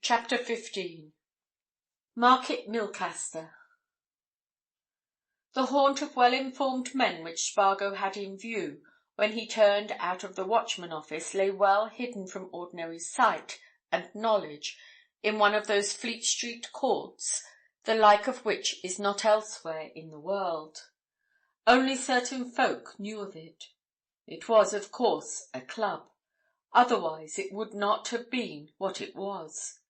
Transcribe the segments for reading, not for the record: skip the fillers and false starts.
Chapter 15. Market Milcaster. The haunt of well-informed men which Spargo had in view when he turned out of the Watchman office lay well hidden from ordinary sight and knowledge in one of those Fleet Street courts, the like of which is not elsewhere in the world. Only certain folk knew of it. It was, of course, a club. Otherwise it would not have been what it was.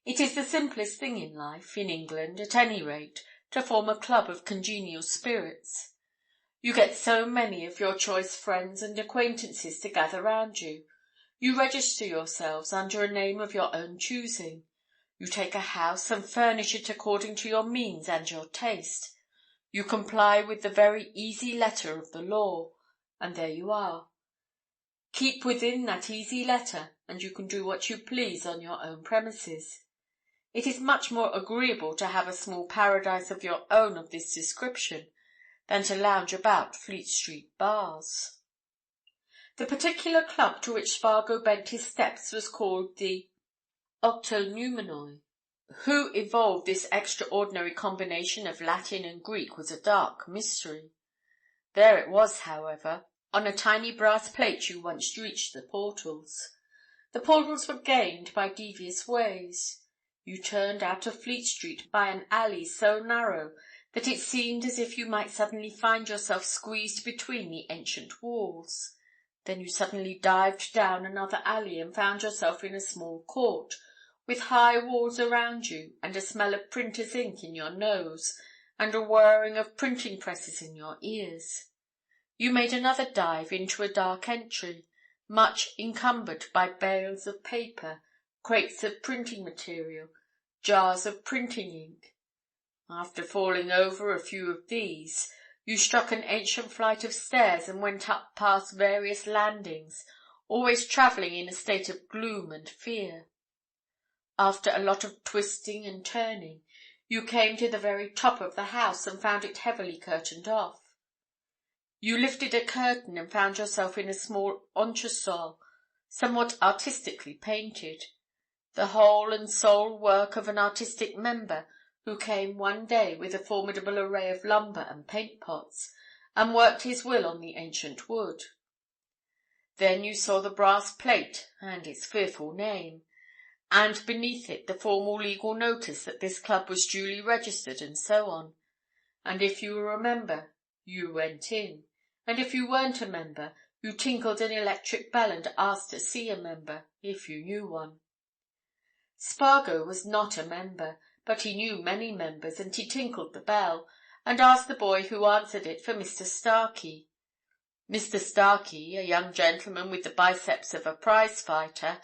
It is the simplest thing in life, in England at any rate, to form a club of congenial spirits. You get so many of your choice friends and acquaintances to gather round you. You register yourselves under a name of your own choosing. You take a house and furnish it according to your means and your taste. You comply with the very easy letter of the law, and there you are. Keep within that easy letter, and you can do what you please on your own premises. It is much more agreeable to have a small paradise of your own of this description than to lounge about Fleet Street bars. The particular club to which Spargo bent his steps was called the Octoneumenoi. Who evolved this extraordinary combination of Latin and Greek was a dark mystery. There it was, however. On a tiny brass plate you once reached the portals. The portals were gained by devious ways. You turned out of Fleet Street by an alley so narrow that it seemed as if you might suddenly find yourself squeezed between the ancient walls. Then you suddenly dived down another alley and found yourself in a small court, with high walls around you, and a smell of printer's ink in your nose, and a whirring of printing presses in your ears. You made another dive into a dark entry, much encumbered by bales of paper, crates of printing material, jars of printing ink. After falling over a few of these, you struck an ancient flight of stairs and went up past various landings, always travelling in a state of gloom and fear. After a lot of twisting and turning, you came to the very top of the house and found it heavily curtained off. You lifted a curtain and found yourself in a small entresol, somewhat artistically painted, the whole and sole work of an artistic member who came one day with a formidable array of lumber and paint-pots, and worked his will on the ancient wood. Then you saw the brass plate and its fearful name, and beneath it the formal legal notice that this club was duly registered and so on. And if you were a member, you went in, and if you weren't a member, you tinkled an electric bell and asked to see a member, if you knew one. Spargo was not a member, but he knew many members, and he tinkled the bell, and asked the boy who answered it for Mr. Starkey. Mr. Starkey, a young gentleman with the biceps of a prize-fighter,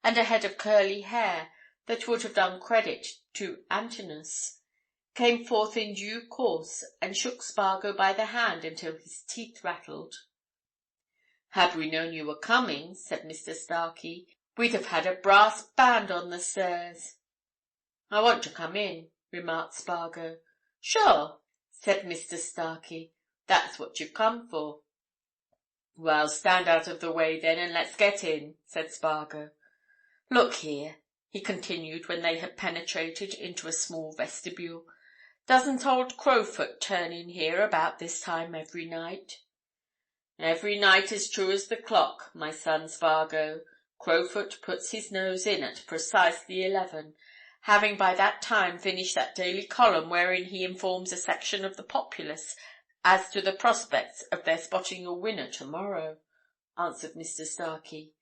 and a head of curly hair that would have done credit to Antinous, came forth in due course and shook Spargo by the hand until his teeth rattled. "Had we known you were coming," said Mr. Starkey, "we'd have had a brass band on the stairs." "I want to come in," remarked Spargo. "Sure," said Mr. Starkey. "That's what you've come for." "Well, stand out of the way then, and let's get in," said Spargo. "Look here," he continued when they had penetrated into a small vestibule, "doesn't old Crowfoot turn in here about this time every night?" "Every night as true as the clock, my son Spargo. Crowfoot puts his nose in at precisely 11, having by that time finished that daily column wherein he informs a section of the populace as to the prospects of their spotting a winner tomorrow," answered Mr. Starkey.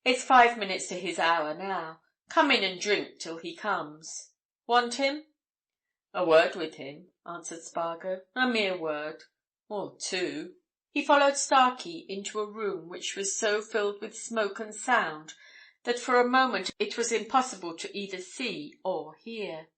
"It's 5 minutes to his hour now. Come in and drink till he comes. Want him?" "A word with him," answered Spargo. "A mere word. Or two." He followed Starkey into a room which was so filled with smoke and sound that for a moment it was impossible to either see or hear.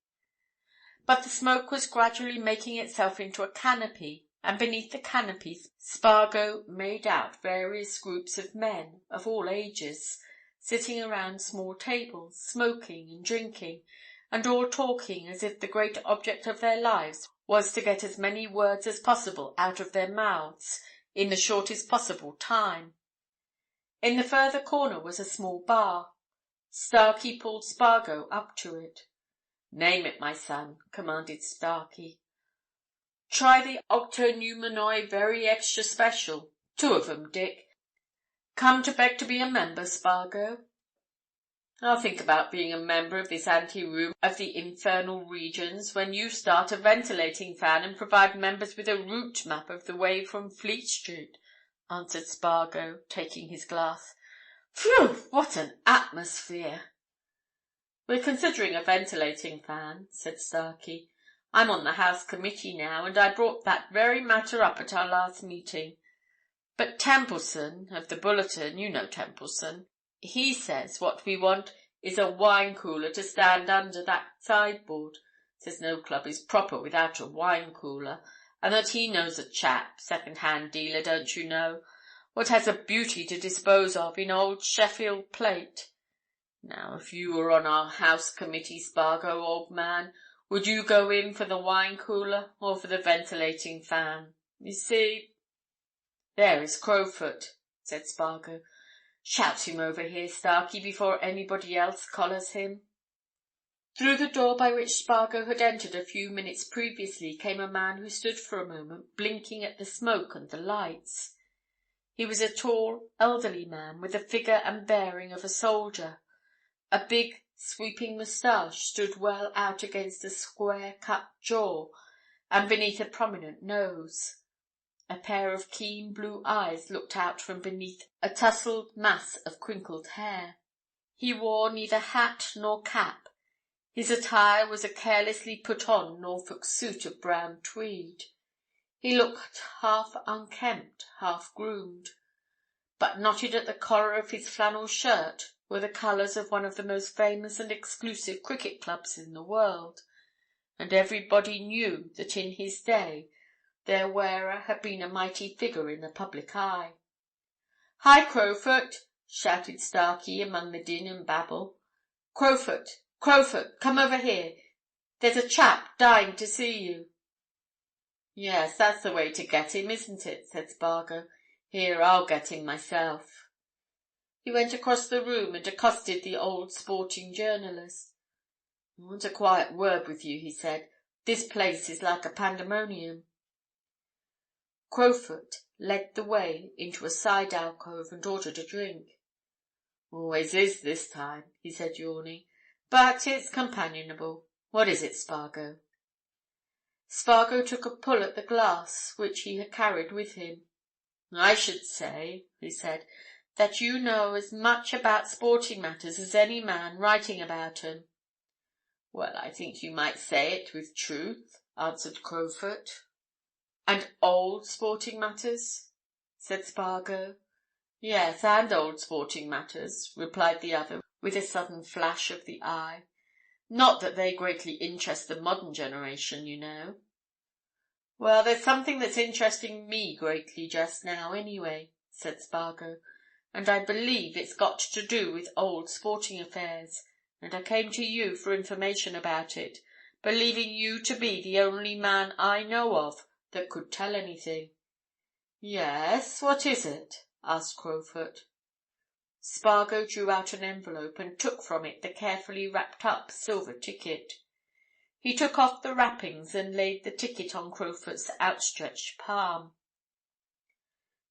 But the smoke was gradually making itself into a canopy, and beneath the canopy Spargo made out various groups of men, of all ages, sitting around small tables, smoking and drinking, and all talking as if the great object of their lives was to get as many words as possible out of their mouths in the shortest possible time. In the further corner was a small bar. Starkey pulled Spargo up to it. "Name it, my son," commanded Starkey. "Try the Octoneumenoi Very Extra Special. 2 of 'em, Dick. Come to beg to be a member, Spargo?" "I'll think about being a member of this ante-room of the infernal regions when you start a ventilating fan and provide members with a route map of the way from Fleet Street," answered Spargo, taking his glass. "Phew! What an atmosphere!" "We're considering a ventilating fan," said Starkey. "I'm on the House Committee now, and I brought that very matter up at our last meeting. But Templeson, of the Bulletin, you know Templeson, he says what we want is a wine cooler to stand under that sideboard. Says no club is proper without a wine cooler, and that he knows a chap, second-hand dealer, don't you know, what has a beauty to dispose of in old Sheffield plate. Now, if you were on our House Committee, Spargo, old man, would you go in for the wine cooler or for the ventilating fan? You see—" "There is Crowfoot," said Spargo. "Shout him over here, Starkey, before anybody else collars him." Through the door by which Spargo had entered a few minutes previously came a man who stood for a moment blinking at the smoke and the lights. He was a tall, elderly man with the figure and bearing of a soldier. A big, sweeping moustache stood well out against a square-cut jaw and beneath a prominent nose. A pair of keen blue eyes looked out from beneath a tousled mass of crinkled hair. He wore neither hat nor cap. His attire was a carelessly put-on Norfolk suit of brown tweed. He looked half unkempt, half groomed. But knotted at the collar of his flannel shirt were the colours of one of the most famous and exclusive cricket clubs in the world, and everybody knew that in his day their wearer had been a mighty figure in the public eye. "Hi, Crowfoot!" shouted Starkey among the din and babble. "Crowfoot! Crowfoot! Come over here. There's a chap dying to see you." "Yes, that's the way to get him, isn't it?" said Spargo. "Here, I'll get him myself." He went across the room and accosted the old sporting journalist. "I want a quiet word with you," he said. "This place is like a pandemonium." Crowfoot led the way into a side alcove and ordered a drink. "Always is this time," he said, yawning. "But it's companionable. What is it, Spargo?" Spargo took a pull at the glass which he had carried with him. "I should say," he said, "that you know as much about sporting matters as any man writing about 'em." "Well, I think you might say it with truth," answered Crowfoot. "And old sporting matters?" said Spargo. "Yes, and old sporting matters," replied the other with a sudden flash of the eye. "Not that they greatly interest the modern generation, you know." "Well, there's something that's interesting me greatly just now, anyway," said Spargo, "and I believe it's got to do with old sporting affairs, and I came to you for information about it, believing you to be the only man I know of that could tell anything." "Yes, what is it?" asked Crowfoot. Spargo drew out an envelope and took from it the carefully wrapped-up silver ticket. He took off the wrappings and laid the ticket on Crowfoot's outstretched palm.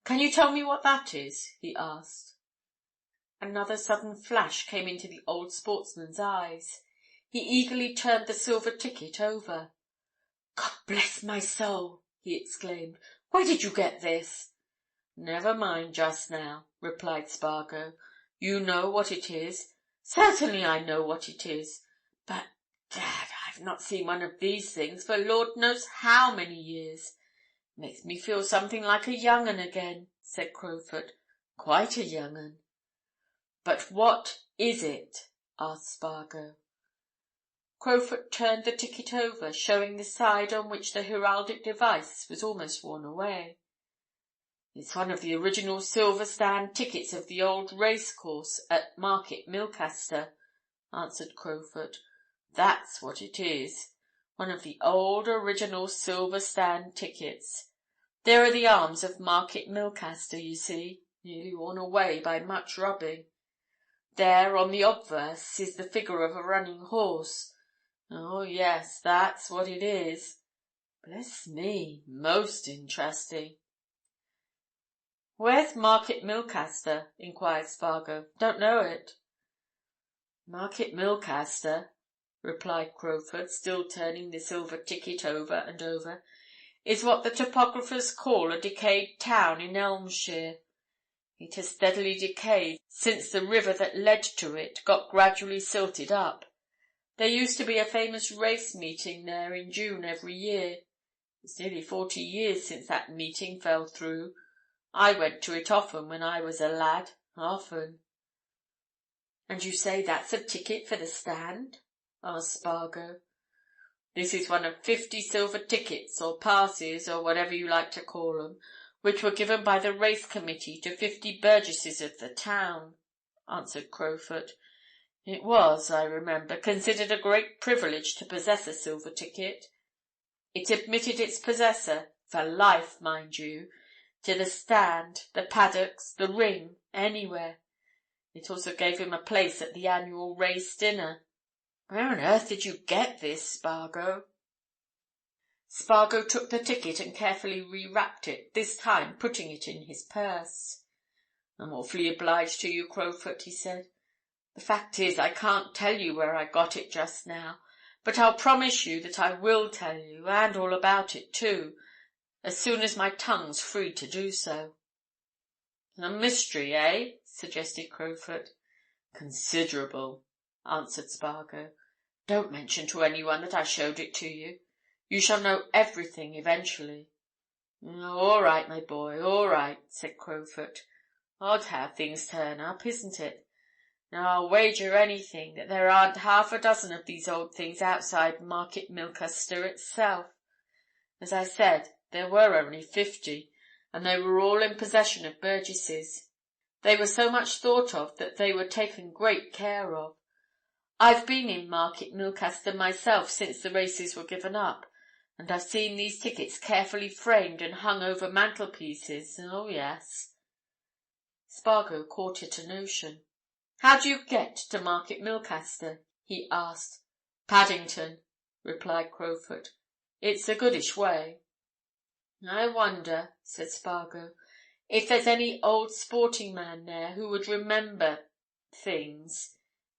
"Can you tell me what that is?" he asked. Another sudden flash came into the old sportsman's eyes. He eagerly turned the silver ticket over. "God bless my soul!" he exclaimed. "Where did you get this?" "Never mind just now," replied Spargo. "You know what it is?" "Certainly I know what it is. But, Gad, I've not seen one of these things for Lord knows how many years. Makes me feel something like a young 'un again," said Crowfoot. "Quite a young 'un." "But what is it?" asked Spargo. Crowfoot turned the ticket over, showing the side on which the heraldic device was almost worn away. "It's one of the original silver stand tickets of the old racecourse at Market Milcaster," answered Crowfoot. "That's what it is. One of the old original silver stand tickets. There are the arms of Market Milcaster, you see, nearly worn away by much rubbing. There, on the obverse, is the figure of a running horse. Oh, yes, that's what it is. Bless me, most interesting." "Where's Market Milcaster?" inquired Spargo. "Don't know it." "Market Milcaster," replied Crowfoot, still turning the silver ticket over and over, "is what the topographers call a decayed town in Elmshire. It has steadily decayed since the river that led to it got gradually silted up. There used to be a famous race meeting there in June every year. It's nearly 40 years since that meeting fell through. I went to it often when I was a lad, often." "And you say that's a ticket for the stand?" asked Spargo. "This is one of 50 silver tickets, or passes, or whatever you like to call them, which were given by the race committee to 50 burgesses of the town," answered Crowfoot. "It was, I remember, considered a great privilege to possess a silver ticket. It admitted its possessor, for life, mind you, to the stand, the paddocks, the ring, anywhere. It also gave him a place at the annual race dinner. Where on earth did you get this, Spargo?" Spargo took the ticket and carefully rewrapped it, this time putting it in his purse. "I'm awfully obliged to you, Crowfoot," he said. "The fact is, I can't tell you where I got it just now, but I'll promise you that I will tell you, and all about it too, as soon as my tongue's free to do so." "A mystery, eh?" suggested Crowfoot. "Considerable," answered Spargo. "Don't mention to anyone that I showed it to you. You shall know everything eventually." "Oh, all right, my boy, all right," said Crowfoot. "Odd how things turn up, isn't it? Now I'll wager anything that there aren't half a dozen of these old things outside Market Milcaster itself. As I said, there were only 50, and they were all in possession of burgesses. They were so much thought of that they were taken great care of. I've been in Market Milcaster myself since the races were given up, and I've seen these tickets carefully framed and hung over mantelpieces. Oh, yes." Spargo caught at a notion. "How do you get to Market Milcaster?" he asked. "Paddington," replied Crowfoot. "It's a goodish way." "I wonder," said Spargo, "if there's any old sporting man there who would remember things.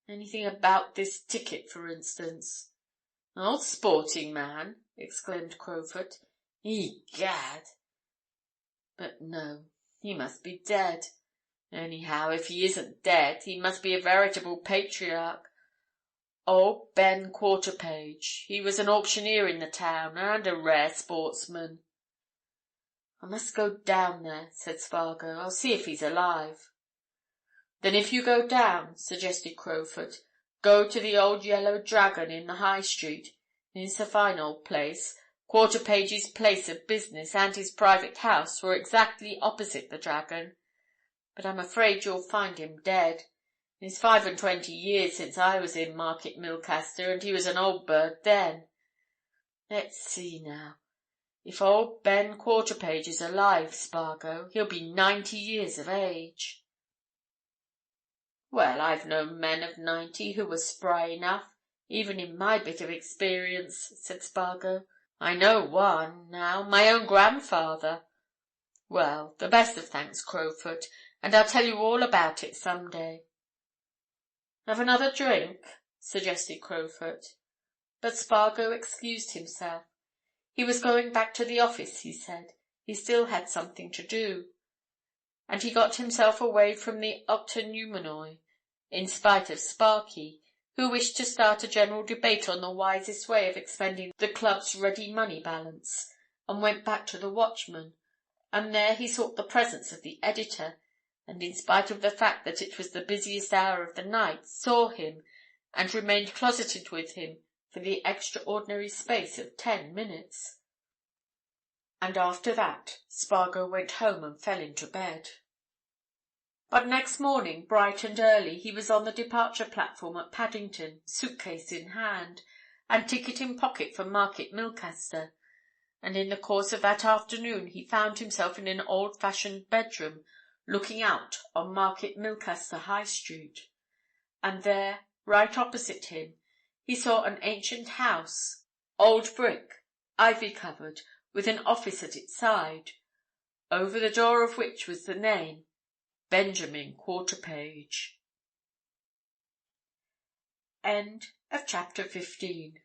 Anything about this ticket, for instance." "Old sporting man!" exclaimed Crowfoot. "Egad! But no, he must be dead. Anyhow, if he isn't dead, he must be a veritable patriarch. Old Ben Quarterpage. He was an auctioneer in the town, and a rare sportsman." "I must go down there," said Spargo. "I'll see if he's alive." "Then if you go down," suggested Crowfoot, "go to the old Yellow Dragon in the High Street. It's a fine old place. Quarterpage's place of business and his private house were exactly opposite the Dragon. But I'm afraid you'll find him dead. It's 25 years since I was in Market Milcaster, and he was an old bird then. Let's see now. If old Ben Quarterpage is alive, Spargo, he'll be 90 years of age." "Well, I've known men of 90 who were spry enough, even in my bit of experience," said Spargo. "I know one, now, my own grandfather. Well, the best of thanks, Crowfoot, and I'll tell you all about it some day." "Have another drink?" suggested Crowfoot. But Spargo excused himself. He was going back to the office, he said. He still had something to do. And he got himself away from the octoneumenoi, in spite of Sparky, who wished to start a general debate on the wisest way of expending the club's ready money balance, and went back to the Watchman, and there he sought the presence of the editor, and in spite of the fact that it was the busiest hour of the night, saw him, and remained closeted with him for the extraordinary space of 10 minutes. And after that, Spargo went home and fell into bed. But next morning, bright and early, he was on the departure platform at Paddington, suitcase in hand, and ticket in pocket for Market Milcaster, and in the course of that afternoon he found himself in an old-fashioned bedroom looking out on Market Milcaster High Street. And there, right opposite him, he saw an ancient house, old brick, ivy-covered, with an office at its side, over the door of which was the name Benjamin Quarterpage. End of chapter 15